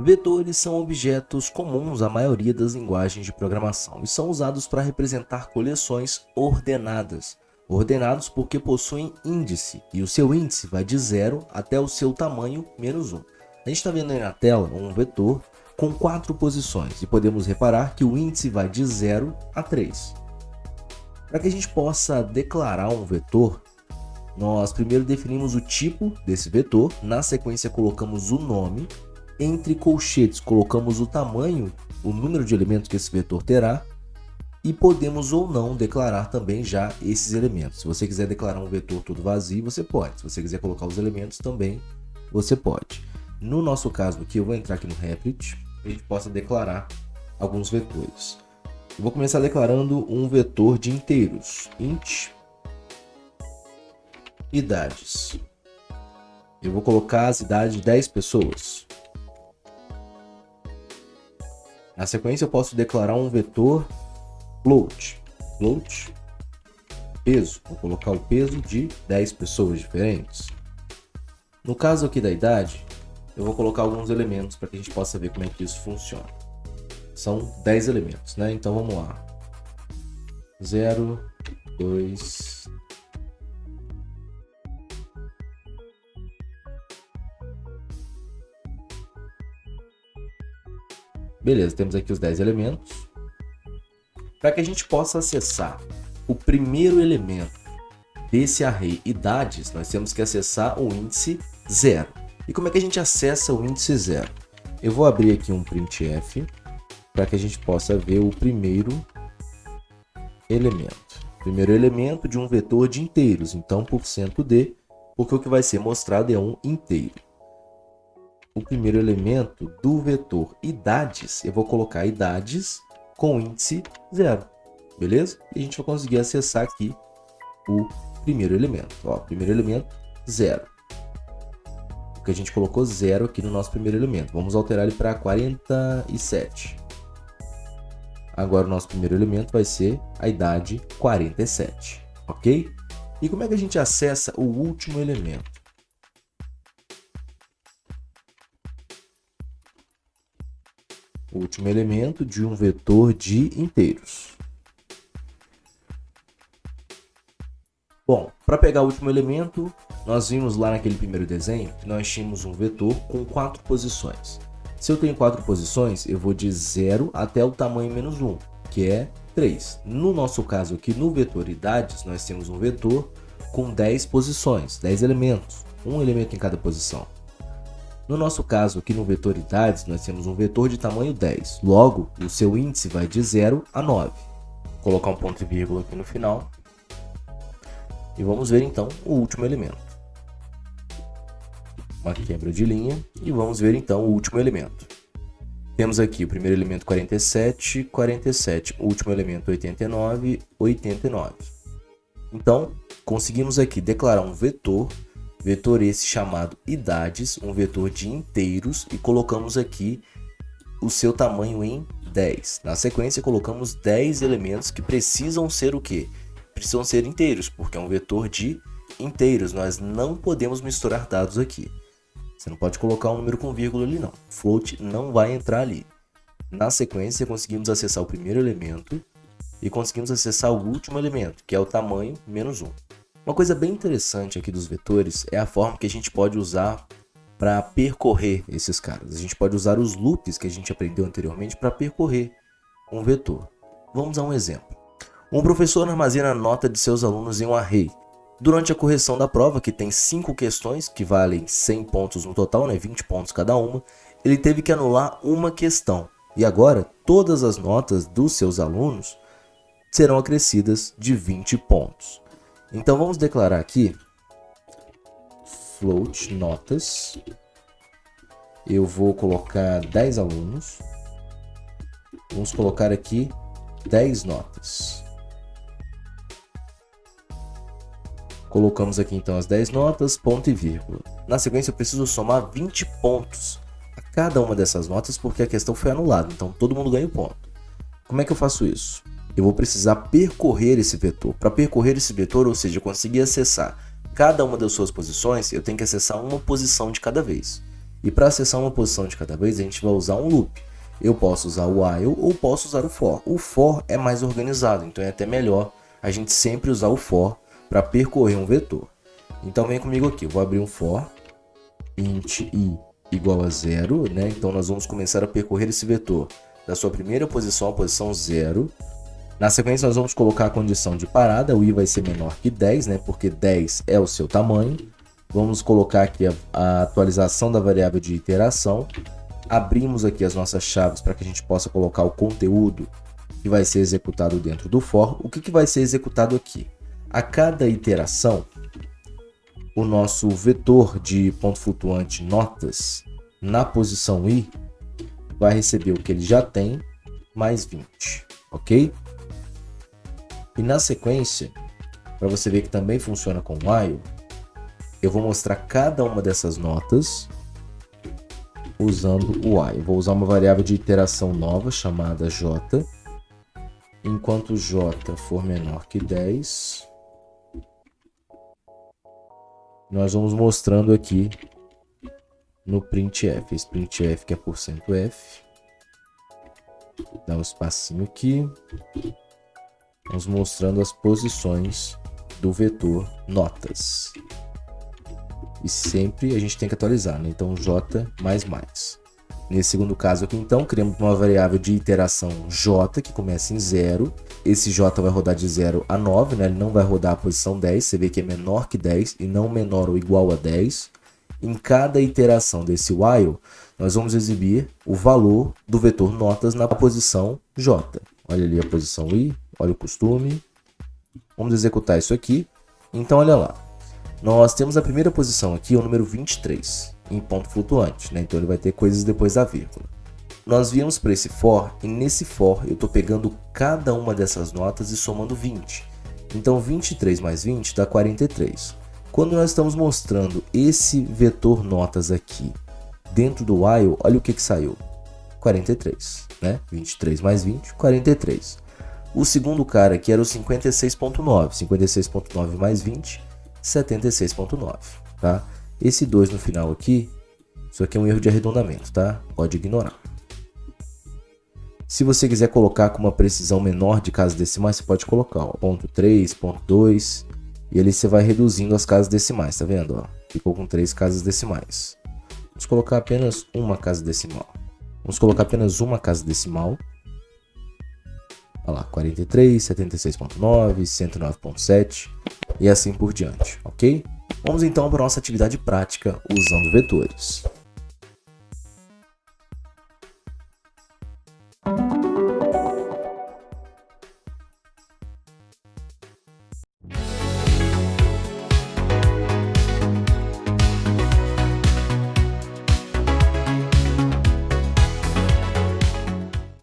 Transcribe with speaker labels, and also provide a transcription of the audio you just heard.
Speaker 1: Vetores são objetos comuns à maioria das linguagens de programação e são usados para representar coleções ordenadas. Ordenados porque possuem índice, e o seu índice vai de 0 até o seu tamanho menos 1. A gente está vendo aí na tela um vetor com 4 posições e podemos reparar que o índice vai de 0 a 3. Para que a gente possa declarar um vetor, nós primeiro definimos o tipo desse vetor, na sequência colocamos o nome, entre colchetes colocamos o tamanho, o número de elementos que esse vetor terá, e podemos ou não declarar também já esses elementos. Se você quiser declarar um vetor todo vazio, você pode. Se você quiser colocar os elementos também, você pode. No nosso caso aqui, eu vou entrar aqui no Replit, para a gente possa declarar alguns vetores. Eu vou começar declarando um vetor de inteiros, int idades. Eu vou colocar as idades de 10 pessoas. Na sequência, eu posso declarar um vetor float, peso. Vou colocar o peso de 10 pessoas diferentes. No caso aqui da idade, eu vou colocar alguns elementos para que a gente possa ver como é que isso funciona. São 10 elementos, né? Então vamos lá. 0, 2... Beleza, temos aqui os 10 elementos. Para que a gente possa acessar o primeiro elemento desse array idades, nós temos que acessar o índice 0. E como é que a gente acessa o índice 0? Eu vou abrir aqui um printf para que a gente possa ver o primeiro elemento. Primeiro elemento de um vetor de inteiros, então %d, porque o que vai ser mostrado é um inteiro. O primeiro elemento do vetor idades, eu vou colocar idades com índice 0, beleza? E a gente vai conseguir acessar aqui o primeiro elemento. Ó, primeiro elemento, 0. Porque a gente colocou 0 aqui no nosso primeiro elemento. Vamos alterar ele para 47. Agora o nosso primeiro elemento vai ser a idade 47, ok? E como é que a gente acessa o último elemento? O último elemento de um vetor de inteiros. Bom, para pegar o último elemento, nós vimos lá naquele primeiro desenho que nós tínhamos um vetor com 4 posições. Se eu tenho 4 posições, eu vou de 0 até o tamanho menos 1, que é 3. No nosso caso aqui, no vetor idades, nós temos um vetor com 10 posições, 10 elementos, um elemento em cada posição. No nosso caso aqui no vetor idades, nós temos um vetor de tamanho 10. Logo, o seu índice vai de 0 a 9. Vou colocar um ponto e vírgula aqui no final. E vamos ver então o último elemento. Uma quebra de linha e vamos ver então o último elemento. Temos aqui o primeiro elemento 47, 47, o último elemento 89, 89. Então, conseguimos aqui declarar um vetor esse chamado idades, um vetor de inteiros, e colocamos aqui o seu tamanho em 10. Na sequência, colocamos 10 elementos que precisam ser o quê? Precisam ser inteiros, porque é um vetor de inteiros. Nós não podemos misturar dados aqui. Você não pode colocar um número com vírgula ali, não. Float não vai entrar ali. Na sequência, conseguimos acessar o primeiro elemento e conseguimos acessar o último elemento, que é o tamanho menos 1. Uma coisa bem interessante aqui dos vetores é a forma que a gente pode usar para percorrer esses caras. A gente pode usar os loops que a gente aprendeu anteriormente para percorrer um vetor. Vamos a um exemplo. Um professor armazena a nota de seus alunos em um array. Durante a correção da prova, que tem 5 questões, que valem 100 pontos no total, 20 pontos cada uma, ele teve que anular uma questão. E agora, todas as notas dos seus alunos serão acrescidas de 20 pontos. Então vamos declarar aqui float notas. Eu vou colocar 10 alunos. Vamos colocar aqui 10 notas. Colocamos aqui então as 10 notas, ponto e vírgula. Na sequência eu preciso somar 20 pontos a cada uma dessas notas porque a questão foi anulada. Então todo mundo ganha um ponto. Como é que eu faço isso? Eu vou precisar percorrer esse vetor. Para percorrer esse vetor, ou seja, conseguir acessar cada uma das suas posições, eu tenho que acessar uma posição de cada vez. E para acessar uma posição de cada vez, a gente vai usar um loop. Eu posso usar o while ou posso usar o for. O for é mais organizado, então é até melhor a gente sempre usar o for para percorrer um vetor. Então vem comigo aqui, eu vou abrir um for int i igual a 0, né? Então nós vamos começar a percorrer esse vetor da sua primeira posição à posição 0. Na sequência nós vamos colocar a condição de parada, o i vai ser menor que 10, né? Porque 10 é o seu tamanho. Vamos colocar aqui a atualização da variável de iteração. Abrimos aqui as nossas chaves para que a gente possa colocar o conteúdo que vai ser executado dentro do for. O que vai ser executado aqui? A cada iteração, o nosso vetor de ponto flutuante notas na posição i vai receber o que ele já tem mais 20, ok? E na sequência, para você ver que também funciona com while, eu vou mostrar cada uma dessas notas usando o while. Eu vou usar uma variável de iteração nova chamada j. Enquanto j for menor que 10, nós vamos mostrando aqui no printf. Esse printf que é %f. Dá um espacinho aqui. Vamos mostrando as posições do vetor notas. E sempre a gente tem que atualizar, né? Então j mais mais. Nesse segundo caso aqui, então, criamos uma variável de iteração j, que começa em 0. Esse j vai rodar de 0 a 9, né? Ele não vai rodar a posição 10. Você vê que é menor que 10 e não menor ou igual a 10. Em cada iteração desse while, nós vamos exibir o valor do vetor notas na posição j. Olha ali a posição i, olha o costume. Vamos executar isso aqui. Então, olha lá. Nós temos a primeira posição aqui, o número 23, em ponto flutuante, né? Então ele vai ter coisas depois da vírgula. Nós viemos para esse for, e nesse for eu estou pegando cada uma dessas notas e somando 20. Então 23 mais 20 dá 43. Quando nós estamos mostrando esse vetor notas aqui dentro do while, olha o que saiu. 43, né? 23 mais 20, 43. O segundo cara aqui era o 56.9. 56.9 mais 20, 76.9, tá? Esse 2 no final aqui, isso aqui é um erro de arredondamento, tá? Pode ignorar. Se você quiser colocar com uma precisão menor de casas decimais, você pode colocar, ó, ponto 3, ponto 2, e ali você vai reduzindo as casas decimais, tá vendo? Ó, ficou com 3 casas decimais. Vamos colocar apenas uma casa decimal. Vamos colocar apenas uma casa decimal. Olha lá, 43, 76.9, 109.7 e assim por diante, ok? Vamos então para a nossa atividade prática usando vetores.